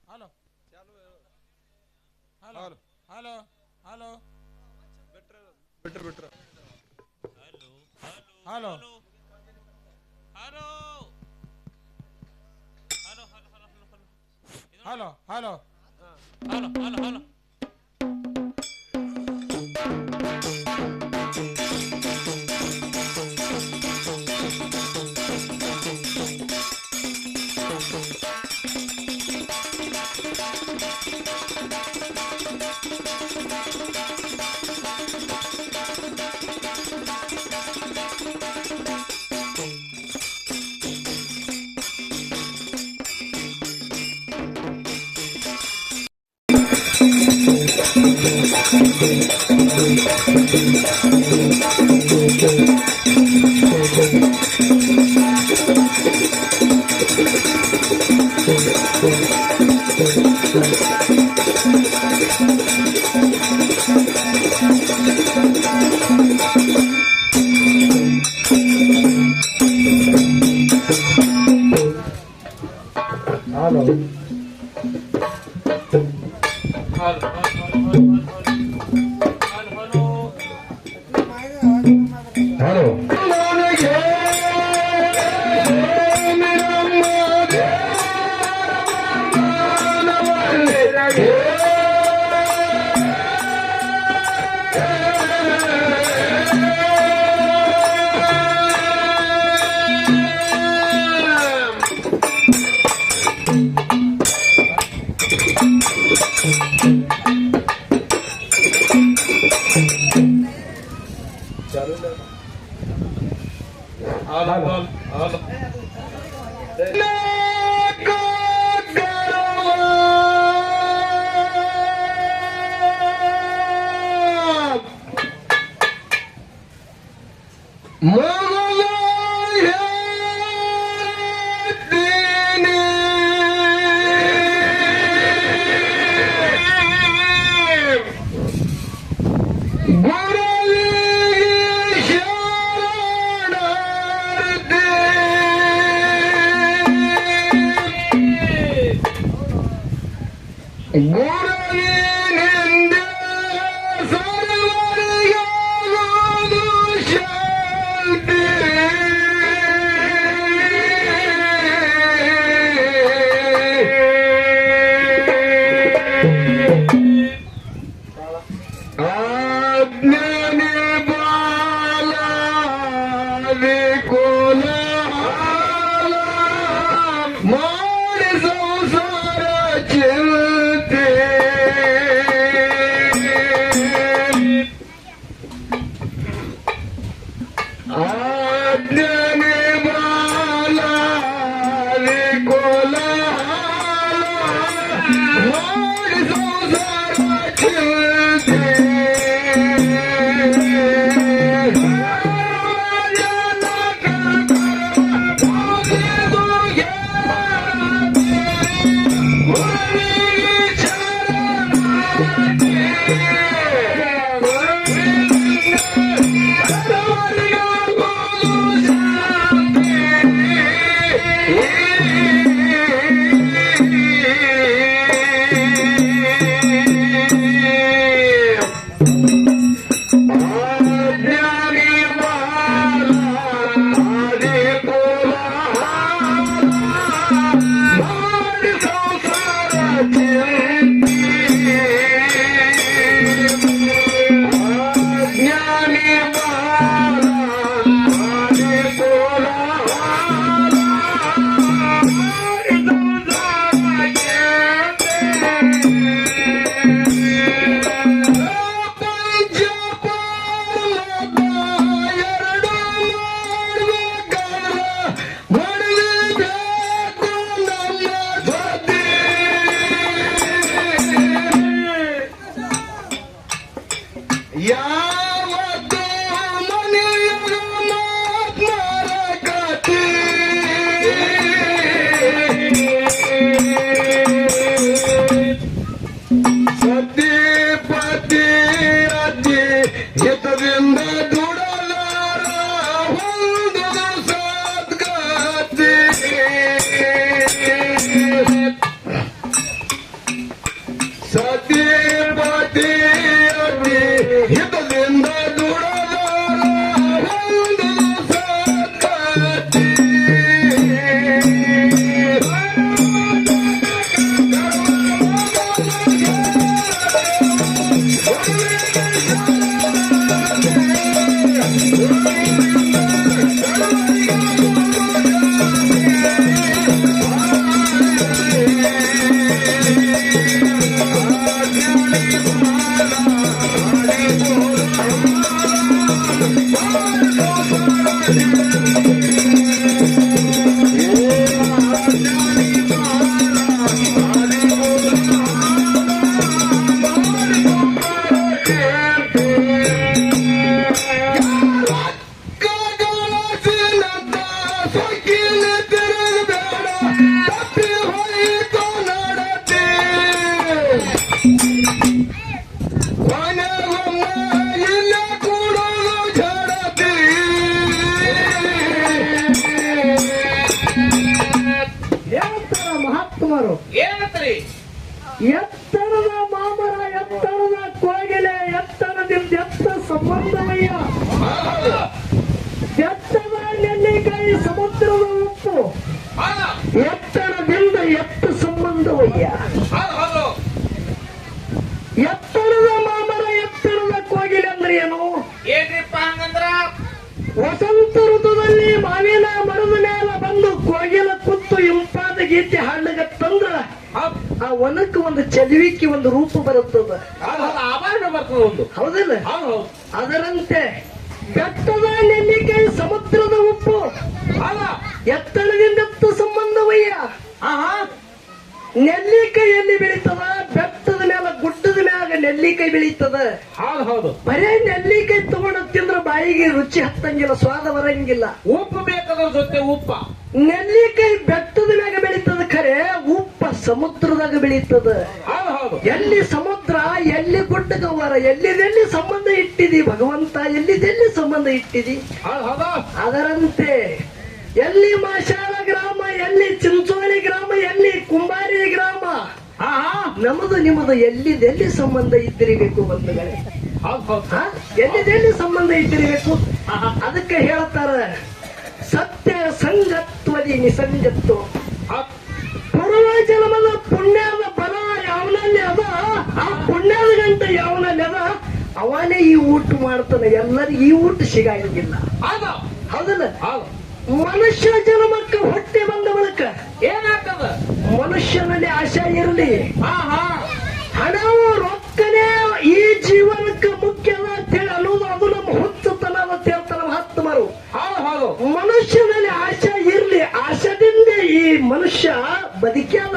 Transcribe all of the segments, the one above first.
હાલો હાલો હાલો હાલો ಬಿಟ್ರ ಬಿಟ್ರ હાલો હાલો હાલો Yeah. ಮಹಾತ್ಮರು ಏನಂತ್ರಿ? ಎತ್ತರದ ಮಾಮರ ಎತ್ತರದ ಕೋಗಿಲೆ ಎತ್ತರದಿಂದ ಎತ್ತ ಸಂಬಂಧವಯ್ಯ ಎತ್ತದ ನೆಲ್ಲಿಕಾಯಿ ಸಮುದ್ರದ ಉಪ್ಪು ಹೌದು ಎತ್ತರದಿಂದ ಎತ್ತ ಸಂಬಂಧವಯ್ಯ ಹೌದು ಎತ್ತರದ ಮಾಮರ ಎತ್ತರದ ಕೋಗಿಲೆ ಅಂದ್ರೆ ಏನು? ಏನ್ರಿಪ್ಪ ಹಂಗಂದ್ರ? ವಸಂತ ಋತುದಲ್ಲಿ ಮಾವಿನ ಮರದ ಮೇಲೆ ಬಂದು ಕೋಗಿಲ ಕುತ್ತು ಇಂಪಾದ ಗೀತೆ ಹಾಡ್ಲಿಗತ್ತಂದ್ರ ಹೌದ್ ಆ ಒನಕ್ಕೆ ಒಂದು ಚಲುವಿಕೆ ಒಂದು ರೂಪ ಬರುತ್ತದ. ಆಭರಣ ಬರ್ತದ ಒಂದು. ಹೌದಲ್ಲ? ಹೌದು ಹೌದು ಅದರಂತೆ ಬೆಟ್ಟದ ನೆಲ್ಲಿಕಾಯಿ ಸಮುದ್ರದ ಉಪ್ಪು ಹೌದ? ಎತ್ತರದಿಂದ ಎತ್ತ ಸಂಬಂಧವಯ್ಯ. ಹಾ ಹಾ ನೆಲ್ಲಿಕಾಯಿ ಎಲ್ಲಿ ಬೆಳೀತದ? ಬೆಟ್ಟದ ಮೇಲೆ ಗುಡ್ಡದ ಮ್ಯಾಗ ನೆಲ್ಲಿಕಾಯಿ ಬೆಳೀತದ. ಹೌದು ಹೌದು. ಬರೇ ನೆಲ್ಲಿಕಾಯಿ ತಗೊಂಡ ತಿಂದ್ರ ಬಾಯಿಗೆ ರುಚಿ ಹತ್ತಂಗಿಲ್ಲ, ಸ್ವಾದ ಬರಂಗಿಲ್ಲ. ಉಪ್ಪು ಬೇಕದ್ರ ಜೊತೆ ಉಪ್ಪ. ನೆಲ್ಲಿಕಾಯಿ ಬೆಟ್ಟದ ಮ್ಯಾಗ ಬೆಳೀತದ, ಖರೆ ಉಪ್ಪ ಸಮುದ್ರದಾಗ ಬೆಳೀತದ. ಹೌದು ಹೌದು. ಎಲ್ಲಿ ಸಮುದ್ರ ಎಲ್ಲಿ ಗುಡ್ಡಗವರ, ಎಲ್ಲಿದೆಲ್ಲಿ ಸಂಬಂಧ ಇಟ್ಟಿದಿ ಭಗವಂತ, ಎಲ್ಲಿದೆಲ್ಲಿ ಸಂಬಂಧ ಇಟ್ಟಿದಿ. ಹೌದು ಹೌದು. ಅದರಂತೆ ಎಲ್ಲಿ ಮಾಶಾಳ ಗ್ರಾಮ, ಎಲ್ಲಿ ಚಿಂಚೋಳಿ ಗ್ರಾಮ, ಎಲ್ಲಿ ಕುಂಬಾರಿ ಗ್ರಾಮ, ಹಾ ಹಾ ನಮ್ಮದು ನಿಮ್ಮದು ಎಲ್ಲಿದೆಲ್ಲಿ ಸಂಬಂಧ ಇದ್ದಿರಬೇಕು ಬಂಧುಗಳೇ. ಹೌದು ಹೌದು. ಹಾ? ಎಲ್ಲಿದೆಲ್ಲಿ ಸಂಬಂಧ ಇದ್ದಿರಬೇಕು. ಹಾ ಹಾ ಅದಕ್ಕೆ ಹೇಳ್ತಾರ ಸತ್ಯ ಸಂಗತ್ವದಿ ನಿಸಂಗತ್ವ. ಹೌದ್. ಪೂರ್ವ ಜನ್ಮದ ಪುಣ್ಯದ ಬಲ ಯಾವನಲ್ಲಿ ಅದ, ಆ ಪುಣ್ಯದ ಗಂಟ ಯಾವನಲ್ಲಿ ಅದ, ಅವನೇ ಈ ಊಟ ಮಾಡ್ತಾನೆ. ಎಲ್ಲರಿಗೂ ಈ ಊಟ ಸಿಗಂಗಿಲ್ಲ. ಹೌದು ಹೌದಲ್ಲ? ಹೌದು. ಮನುಷ್ಯ ಜನ್ಮಕ್ಕೆ ಹೊಟ್ಟೆ ಬಂದ ಬಳಿಕ ಏನಾಗ್ತದ? ಮನುಷ್ಯನಲ್ಲಿ ಆಶೆ ಇರಲಿ, ಹಾ ಹಾ ಹಣವು ರೊಕ್ಕನೇ ಈ ಜೀವನಕ್ಕೆ ಮುಖ್ಯ ಅದ ಅಂತೇಳಿ ಅನ್ನೋದು ಅದು ನಮ್ಮ ಹುಚ್ಚುತನ ಅಂತ ಹೇಳ್ತಾರ ಮಹಾತ್ಮರು. ಹೌದು ಹೌದು. ಮನುಷ್ಯನಲ್ಲಿ ಆಶೆ ಇರ್ಲಿ, ಆಶದಿಂದ ಈ ಮನುಷ್ಯ ಬದುಕ್ಯಾದ.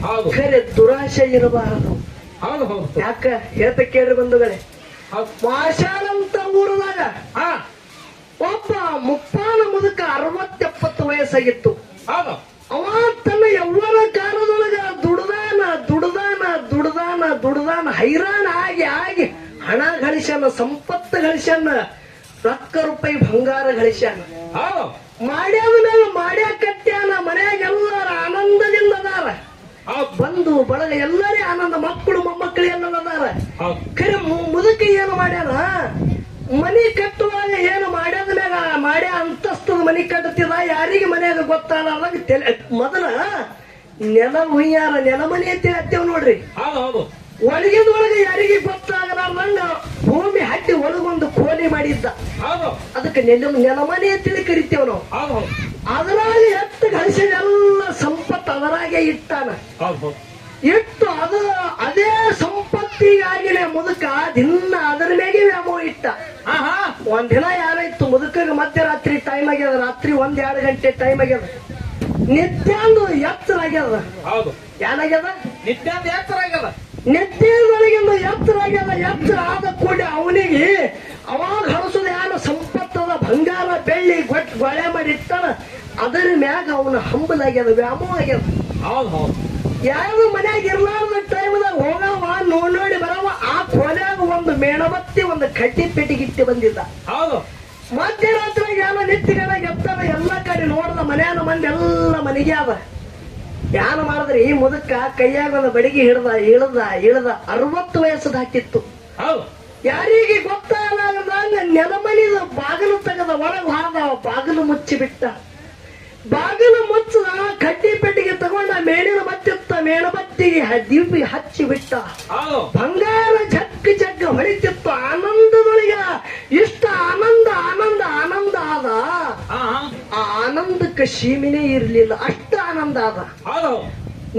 ಹೌದು ಖರೆ ದುರಾಶೆ ಇರಬಾರದು. ಹೌದು ಹೌದು. ಯಾಕ ಹೇಳ್ತ ಕೇಳ್ರಿ ಬಂಧುಗಳೇ. ಹೌದು. ಮಾಶಾಲ್ ಅಂತ ಊರದಾಗ ಹಾ ಒಬ್ಬ ಮುಪ್ಪಾನ ಮುದುಕ 60-70 ವಯಸ್ಸಾಗಿತ್ತು. ಹೌದು. ಅವ ತನ್ನ ಯೌವನ ಕಾಲದೊಳಗ ದುಡ್ದಾನ ಹೈರಾಣ ಆಗಿ ಹಣ ಗಳಿಸ್ಯಾನ, ಸಂಪತ್ತು ಗಳಿಸ್ಯಾನ, ರೊಕ್ಕ ರೂಪಾಯಿ ಬಂಗಾರ ಗಳಿಸ್ಯಾನ. ಹೌದು ಮಾಡ್ಯಾದ ಮೇಲೆ ಮಾಡ್ಯಾಕತ್ಯಾನ. ಮನ್ಯಾಗ ಎಲ್ಲಾರ ಆನಂದದಿಂದ ಅದಾರ. ಹೌದು. ಬಂಧು ಬಳಗ ಎಲ್ಲರೇ ಆನಂದ, ಮಕ್ಕಳು ಮೊಮ್ಮಕ್ಕಳು ಎಲ್ಲ ಅದಾರ. ಹೌದು. ಖರೆ ಮುದುಕ ಏನು ಮಾಡ್ಯಾನ? ಮನಿ ಕಟ್ಟುವಾಗ ಏನು ಮಾಡ್ಯಾದ ಮ್ಯಾಗ ಮಾಡ್ಯ ಅಂತಸ್ತದ ಮನಿ ಕಟ್ಟುತ್ತಿದ, ಯಾರಿಗೆ ಮನ್ಯಾಗ ಗೊತ್ತಾದಾಗ ಮೊದಲ ನೆಲ ಹುಯ್ಯಾರ, ನೆಲ ಮನಿ ಅಂತ ಹೇಳ್ತೇವ್ ನೋಡ್ರಿ. ಹೌದು ಹೌದು. ಒಳಗಿದೊಳಗೆ ಯಾರಿಗೆ ಗೊತ್ತಾಗಲಾರ್ದಂಗ ಭೂಮಿ ಹಟ್ಟಿ ಒಳಗೊಂದು ಕೋಲಿ ಮಾಡಿದ್ದ. ಹೌದು ಅದಕ್ಕೆ ನೆಲಮನೆ ಅಂತೇಳಿ ಕರಿತೇವ್ ನಾವು. ಹೌದು ಹೌದು. ಅದರಾಗ ಎತ್ತು ಗಳಿಸಿದ ಎಲ್ಲ ಸಂಪತ್ತು ಅದರಾಗೆ ಇಟ್ಟಾನ. ಹೌದು ಹೌದು. ಇಟ್ಟು ಅದೇ ಸಂಪತ್ತಿಗಾಗಿನೇ ಮುದುಕ ದಿನ ಅದರ ಮೇಗೆ ವ್ಯಾಮೋಹ ಇಟ್ಟ. ಹಾ ಹಾ ಒಂದಿನ ಯಾರಾಯ್ತು ಮುದುಕಗೆ ಮಧ್ಯರಾತ್ರಿ ಟೈಮ್ ಆಗ್ಯದ, ರಾತ್ರಿ 1-2 ಗಂಟೆ ಟೈಮ್ ಆಗ್ಯದ, ನಿತ್ಯಾಂದು ಎತ್ತರ ಆಗ್ಯದ. ಹೌದು. ಏನಾಗ್ಯದ? ನಿತ್ಯಾಂತ ಎತ್ತರ ಆಗ್ಯದ. ನೆತ್ತಿಯೊಳಗಿಂದ ಎತ್ತರ ಆಗ್ಯದ. ಎತ್ತರ ಆದ ಕೂಡ ಅವನಿಗೆ ಅವಾಗ ಹಳಸದ ಯಾರು ಸಂಪತ್ತದ ಬಂಗಾರ ಬೆಳ್ಳಿ ಗೊಳೆ ಮಾಡಿ ಇಟ್ಟಾನ, ಅದರ ಮ್ಯಾಗ ಅವನ ಹಂಬಲಾಗ್ಯದ, ವ್ಯಾಮೋಹ ಆಗ್ಯದ. ಹೌದು ಹೌದು. ಯಾರು ಮನ್ಯಾಗ ಇರ್ಲಾರ್ದ ಟೈಮ್ದಾಗ ಹೋಗವ ನೋಡಿ ಬರವ, ಆ ಕೊನೆಯಾಗ ಒಂದು ಮೇಣಬತ್ತಿ ಒಂದು ಕಡ್ಡಿ ಪೆಟ್ಟಿಗಿಟ್ಟಿ ಬಂದಿದ್ದ. ಹೌದು. ಮಧ್ಯರಾತ್ರಿ ಯಾರ ನಿತ್ತಿಗನಾಗ ಎತ್ತಾನ, ಎಲ್ಲ ಕಡೆ ನೋಡ್ದ ಮನ್ಯಾನ ಮಂದಿ ಎಲ್ಲ ಮನೆಗೆ ಅದ. ಯಾನ ಮಾಡಿದ್ರಿ ಈ ಮುದಕ್ಕ ಕೈಯಾಗ ಒಂದು ಬಡಿಗೆ ಇಳ್ದ 60 ವಯಸ್ಸದ ಹಾಕಿತ್ತು. ಹೌದು. ಯಾರಿಗೆ ಗೊತ್ತಾಗಲಾಗದಂಗ ನೆಲಮನಿದ ಬಾಗಿಲು ತೆಗೆದ ಒಳಗೆ ಹಾದ, ಬಾಗಿಲು ಮುಚ್ಚಿ ಬಿಟ್ಟ. ಬಾಗಿಲು ಮುಚ್ಚದ ಕಡ್ಡಿ ಪೆಟ್ಟಿಗೆ ತಗೊಂಡ ಮೇಣಿನ ಬತ್ತಿತ್ತ, ಮೇಣಬತ್ತಿಗೆ ದೀಪಿ ಹಚ್ಚಿ ಬಿಟ್ಟ. ಹೌದು. ಬಂಗಾರ ಜಗ್ಗ ಹೊಳಿತಿತ್ತು. ಆನಂದದೊಳಗ ಇಷ್ಟ ಆನಂದ ಆದ. ಹಾ ಹಾ ಆ ಆನಂದಕ್ಕೆ ಸೀಮೆನೇ ಇರ್ಲಿಲ್ಲ, ಅಷ್ಟ ಆನಂದ ಆದ. ಹೌದು.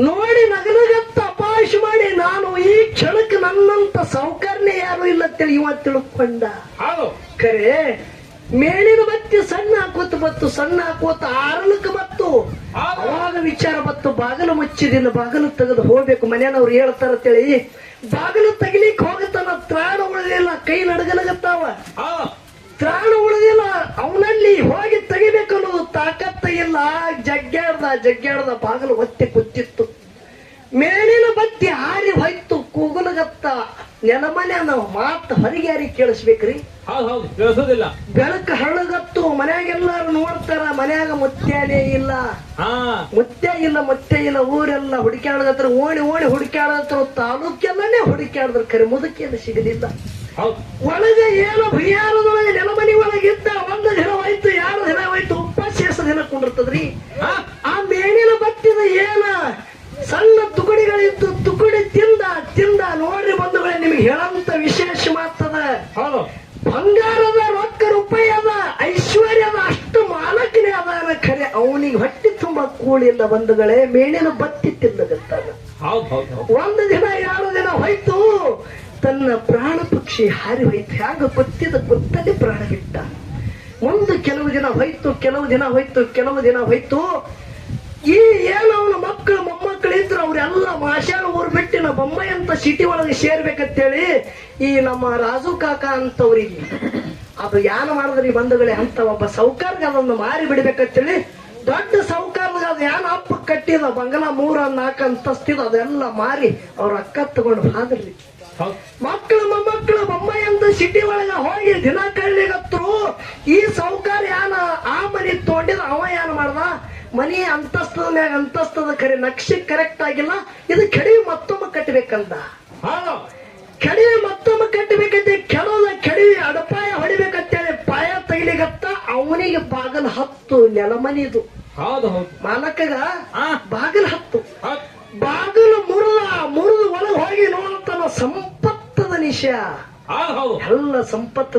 ನೋಡಿ ನಗನಗತ್ತ ಅಪಾಶ ಮಾಡಿ, ನಾನು ಈ ಕ್ಷಣಕ್ಕೆ ನನ್ನಂತ ಸೌಕರ್ಯ ಯಾರು ಇಲ್ಲ ಅಂತೇಳಿ ಇವ ತಿಳ್ಕೊಂಡ. ಹೌದು. ಖರೆ ಮೇಲಿನ ಬತ್ತಿ ಸಣ್ಣ ಹಾಕೋತ ಆರಲಕ್ಕೆ ಬತ್ತು. ಅವಾಗ ವಿಚಾರ ಬತ್ತು, ಬಾಗಿಲು ಮುಚ್ಚಿದಿಲ್ಲ, ಬಾಗಿಲು ತೆಗೆದು ಹೋಗ್ಬೇಕು, ಮನೆಯವ್ರು ಹೇಳ್ತಾರ ಅಂತೇಳಿ ಬಾಗಿಲು ತೆಗಿಲಿಕ್ಕೆ ಹೋಗತಾನ. ತ್ರಾಣ ಉಳಿದಿಲ್ಲ, ಕೈ ನಡಗಲಗತ್ತಾವ, ಹೌದು. ತ್ರಾಣ ಉಳಿದಿಲ್ಲ. ಅವನಲ್ಲಿ ಹೋಗಿ ತೆಗಿಬೇಕು ಅನ್ನೋದು ತಾಕತ್ತ ಇಲ್ಲ. ಜಗ್ಗಾಡ್ದ ಬಾಗಿಲು ಒತ್ತಿ ಕೂತಿತ್ತು. ಮೇಲಿನ ಬತ್ತಿ ಹಾರಿ ಹೋಯ್ತು, ಕೂಗುಲಗತ್ತ. ನೆಲಮನೆ ನಾವು ಮಾತು ಹೊರಗೆ ಯಾರಿಗೆ ಕೇಳಿಸ್ಬೇಕ್ರಿ? ಹೌದ್ ಹೌದು ತಿಳಿಸೋದಿಲ್ಲ. ಬೆಳಕು ಹಳ್ಳಗತ್ತು ಮನ್ಯಾಗೆಲ್ಲಾರು ನೋಡ್ತಾರ, ಮನ್ಯಾಗ ಮುತ್ಯಾನೇ ಇಲ್ಲ. ಹಾ ಮುತ್ತೆ ಇಲ್ಲ ಊರೆಲ್ಲ ಹುಡುಕ್ಯಾಡತ್ರ ಓಣಿ ಹುಡುಕ್ಯಾಡತ್ರ ತಾಲೂಕೆಲ್ಲನೇ ಹುಡುಕ್ಯಾಡಿದ್ರ ಖರೆ ಮುದುಕಿಯನ್ನು ಸಿಗಲಿಲ್ಲ. ಹೌದು ಒಳಗ ಏನು ಬಿಹಾರದೊಳಗೆ ನೆಲಮನಿ ಒಳಗಿದ್ದ 1 ದಿನ ಹೋಯ್ತು 2 ದಿನ ಹೋಯ್ತು ಉಪವಾಸ ದಿನ ಕುಂಡಿರ್ತದ್ರಿ. ಆ ಮೇಣಿನ ಬತ್ತಿದ ಏನ ಸಣ್ಣ ತುಕಡಿಗಳಿದ್ದು ತುಕಡಿ ತಿಂದ ನೋಡ್ರಿ ಬಂಧುಗಳೇ, ನಿಮ್ಗೆ ಹೇಳಂತ ವಿಶೇಷ ಮಾತದ. ಹೌದು ಬಂಗಾರದ ರೊಕ್ಕ ರೂಪಾಯಿ ಅದ, ಐಶ್ವರ್ಯ ಅದ, ಅಷ್ಟು ಮಾಲಕನೇ ಅದ ಖರೆ ಅವನಿಗೆ ಹೊಟ್ಟೆ ತುಂಬಾ ಕೂಳಿಲ್ಲ ಬಂಧುಗಳೇ. ಮೇಣಿನ ಬತ್ತಿ ತಿನ್ನಗತ್ತಾನ. ಹೌದು ಹೌದು 1 ದಿನ 2 ದಿನ ಹೋಯ್ತು, ತನ್ನ ಪ್ರಾಣ ಪಕ್ಷಿ ಹಾರಿ ಹೋಯ್ತು. ಹ್ಯಾಂಗ ಗೊತ್ತಲ್ಲಿ ಪ್ರಾಣ ಬಿಟ್ಟ. ಒಂದು ಕೆಲವು ದಿನ ಹೋಯ್ತು. ಈ ಏನು ಅವನ ಮಕ್ಕಳು ಮೊಮ್ಮಕ್ಕಳು ಇದ್ರು ಅವ್ರೆಲ್ಲ ಮಾಶಾಳ ಊರ್ ಬಿಟ್ಟಿನ ಬೊಂಬೈ ಅಂತ ಸಿಟಿ ಒಳಗೆ ಸೇರ್ಬೇಕಂತೇಳಿ ಈ ನಮ್ಮ ರಾಜು ಕಾಕ ಅಂತವ್ರಿಗೆ ಅದು ಯಾನ ಮಾಡಿದ್ರಿ ಬಂಧುಗಳೇ ಅಂತ ಒಬ್ಬ ಸೌಕಾರ್ಗ ಅದನ್ನು ಮಾರಿ ಬಿಡ್ಬೇಕಂತೇಳಿ ದೊಡ್ಡ ಸೌಕಾರ್ಗ ಅದು ಯಾನ ಅಪ್ಪ ಕಟ್ಟಿದ ಬಂಗಲ 3-4 ಅಂತಸ್ತಿದ ಅದೆಲ್ಲ ಮಾರಿ ಅವ್ರ ಅಕ್ಕ ತಗೊಂಡು ಹಾದ್ರಿ. ಮಕ್ಕಳು ಮೊಮ್ಮಕ್ಕಳು ಬೊಂಬೈ ಅಂತ ಸಿಟಿ ಒಳಗ ಹೋಗಿ ದಿನ ಕಳ್ಳಿಗತ್ರು. ಈ ಸೌಕಾರ ಯಾನ ಆ ಮನಿ ತಗೊಂಡಿದ ಅವ ಯಾನ ಮಾಡ್ದ, ಮನಿ ಅಂತಸ್ತದ ಖರೆ ನಕ್ಷೆ ಕರೆಕ್ಟ್ ಆಗಿಲ್ಲ, ಇದು ಕೆಡವಿ ಮತ್ತೊಮ್ಮೆ ಕಟ್ಟಬೇಕಂದ. ಕೆಡವಿ ಮತ್ತೊಮ್ಮೆ ಕಟ್ಟಬೇಕಂತೆ ಕೆಡವಿ ಅಡಪಾಯ ಹೊಡಿಬೇಕಂತೇಳಿ ಪಾಯ ತೆಗಿಲಿಗತ್ತ. ಅವನಿಗೆ ಬಾಗಲ್ 10 ನೆಲಮನಿದು. ಹೌದು ಹೌದು ಮಾಲಕಗ ಬಾಗಲ್ 10 ಬಾಗಲು ಮುರಿದು ಒಳಗೆ ಹೋಗಿ ನೋಡ್ತಾನ ಸಂಪತ್ತದ ನಿಶ. ಎಲ್ಲ ಸಂಪತ್ತು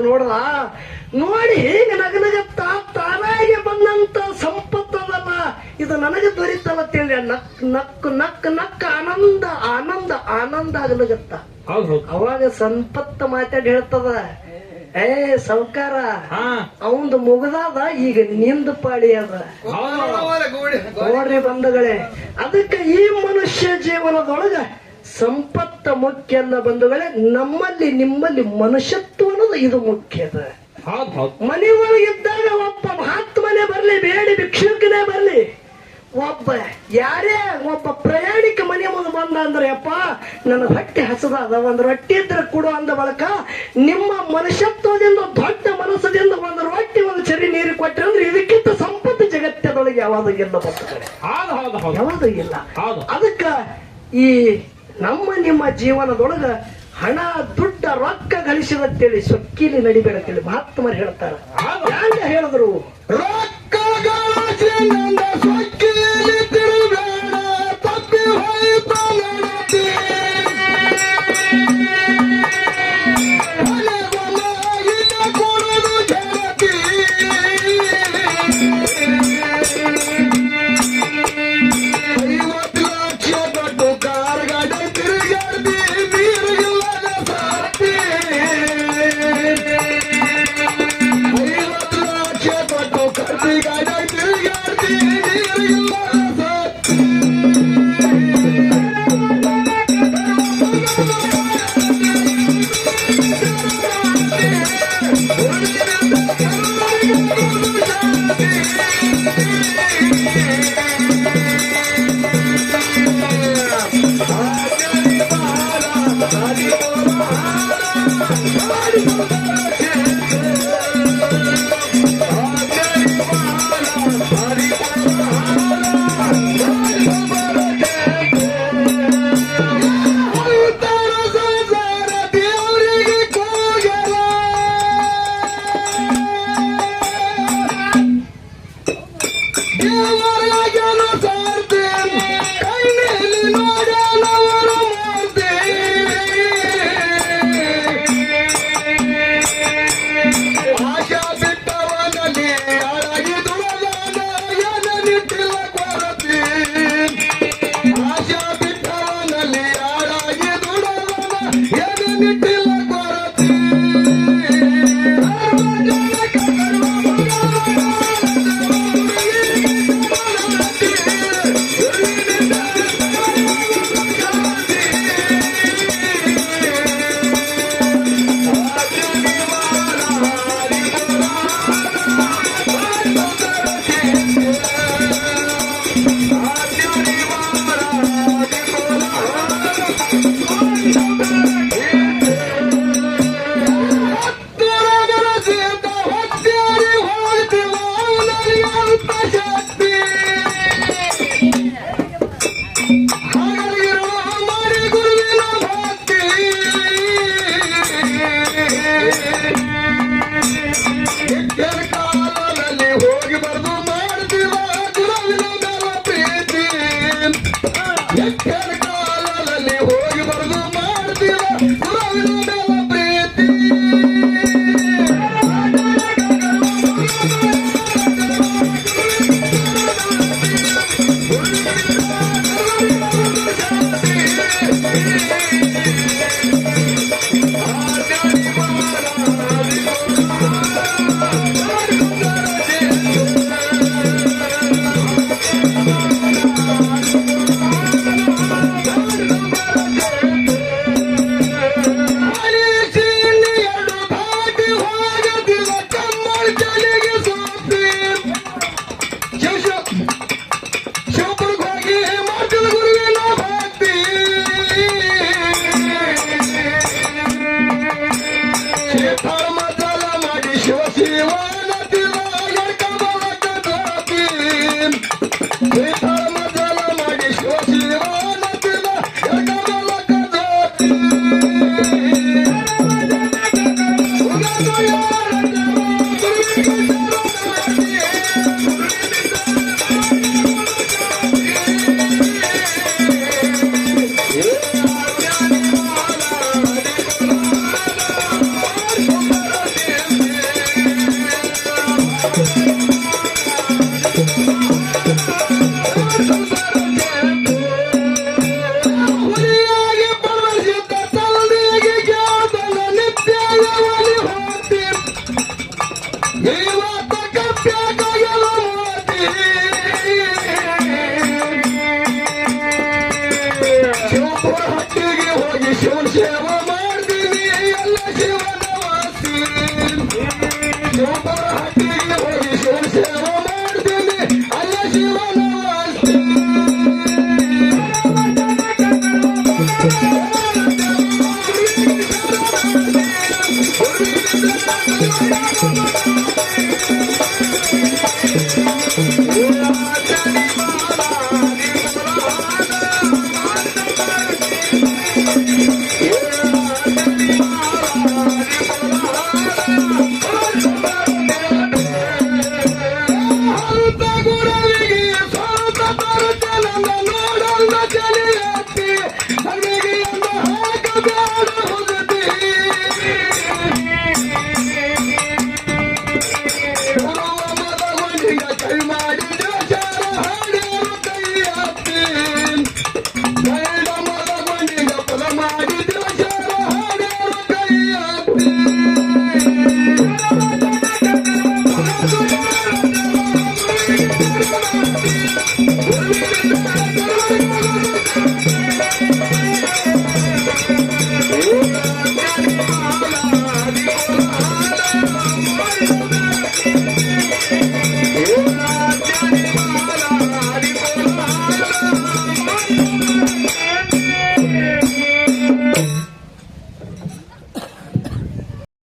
ನೋಡಿ ಹೇಗ ನಗನಗತ್ತ ತಾನಾಗೆ ಬಂದಂತ ಸಂಪತ್ತದಲ್ಲ ಇದು ನನಗೆ ದೊರೀತಲ್ಲ ತಿಳಿ ನಕ್ ಆನಂದ ಆಗಲಗತ್ತ. ಅವಾಗ ಸಂಪತ್ತ ಮಾತಾಡಿ ಹೇಳ್ತದ, ಏ ಸೌಕಾರ ಅವಂದು ಮುಗದಾದ, ಈಗ ನಿಂದ ಪಾಳಿ ಅದ. ನೋಡ್ರಿ ಬಂಧುಗಳೇ, ಅದಕ್ಕೆ ಈ ಮನುಷ್ಯ ಜೀವನದೊಳಗ ಸಂಪತ್ತ ಮುಖ್ಯ ಅಲ್ಲ ಬಂಧುಗಳೇ, ನಿಮ್ಮಲ್ಲಿ ಮನುಷ್ಯತ್ವ ಅನ್ನೋದು ಇದು ಮುಖ್ಯ ಅದ. ಮನೆ ಒಳಗಿದ್ದಾಗ ಒಬ್ಬ ಮಹಾತ್ಮನೇ ಬರ್ಲಿ, ಬೇಡಿ ಭಿಕ್ಷುಕನೇ ಬರ್ಲಿ, ಒಬ್ಬ ಪ್ರಯಾಣಿಕ ಮನೆ ಮುಂದೆ ಬಂದ ಅಂದ್ರೆ ಅಪ್ಪ ನನ್ನ ಹೊಟ್ಟೆ ಹಸದ ಒಂದು ರೊಟ್ಟಿ ಇದ್ರೆ ಕೊಡು ಅಂದ ಬಳಕ ನಿಮ್ಮ ಮನುಷ್ಯತ್ವದಿಂದ ದೊಡ್ಡ ಮನಸ್ಸದಿಂದ ಒಂದು ರೊಟ್ಟಿ ಒಂದು ಚರಿ ನೀರು ಕೊಟ್ಟರೆ ಅಂದ್ರೆ ಇದಕ್ಕಿಂತ ಸಂಪತ್ತು ಜಗತ್ತದೊಳಗೆ ಯಾವಾಗ ಇಲ್ಲ ಬರ್ತಾರೆ, ಯಾವಾಗ ಇಲ್ಲ. ಅದಕ್ಕ ಈ ನಿಮ್ಮ ಜೀವನದೊಳಗ ಹಣ ದುಡ್ಡ ರೊಕ್ಕ ಗಳಿಸಿದಂತೇಳಿ ಸೊಕ್ಕಿಲಿ ನಡಿಬೇಡಂತೇಳಿ ಮಹಾತ್ಮರು ಹೇಳ್ತಾರ. ಯಾಕ ಹೇಳಿದ್ರು ರೊಕ್ಕ ಗಳಿಸಿ ನನ್ನ ಸೊಕ್ಕಿಲಿ ತಿರುಬೇಡ, ತಪ್ಪಿ ಹೋಯ್ತು ನಡತಿ ಕೊಡುದು ಜನತಿ. 50 ಲಕ್ಷ ಕೊಟ್ಟು ಕಾರ್ ಗಾಡಿ ತಿರುಗಾಡ್ತಿ, ನೀರಿಲ್ಲದ ಸಾರ್ತಿ. 50 ಲಕ್ಷ ಕೊಟ್ಟು ಕರ್ತಿ ಗಾಡಿ ತಿರುಗಾಡ್ತಿ, ನೀರಿಲ್ಲದ ಸಾರ್ತಿ. ಗುರುವಿನಿಂದ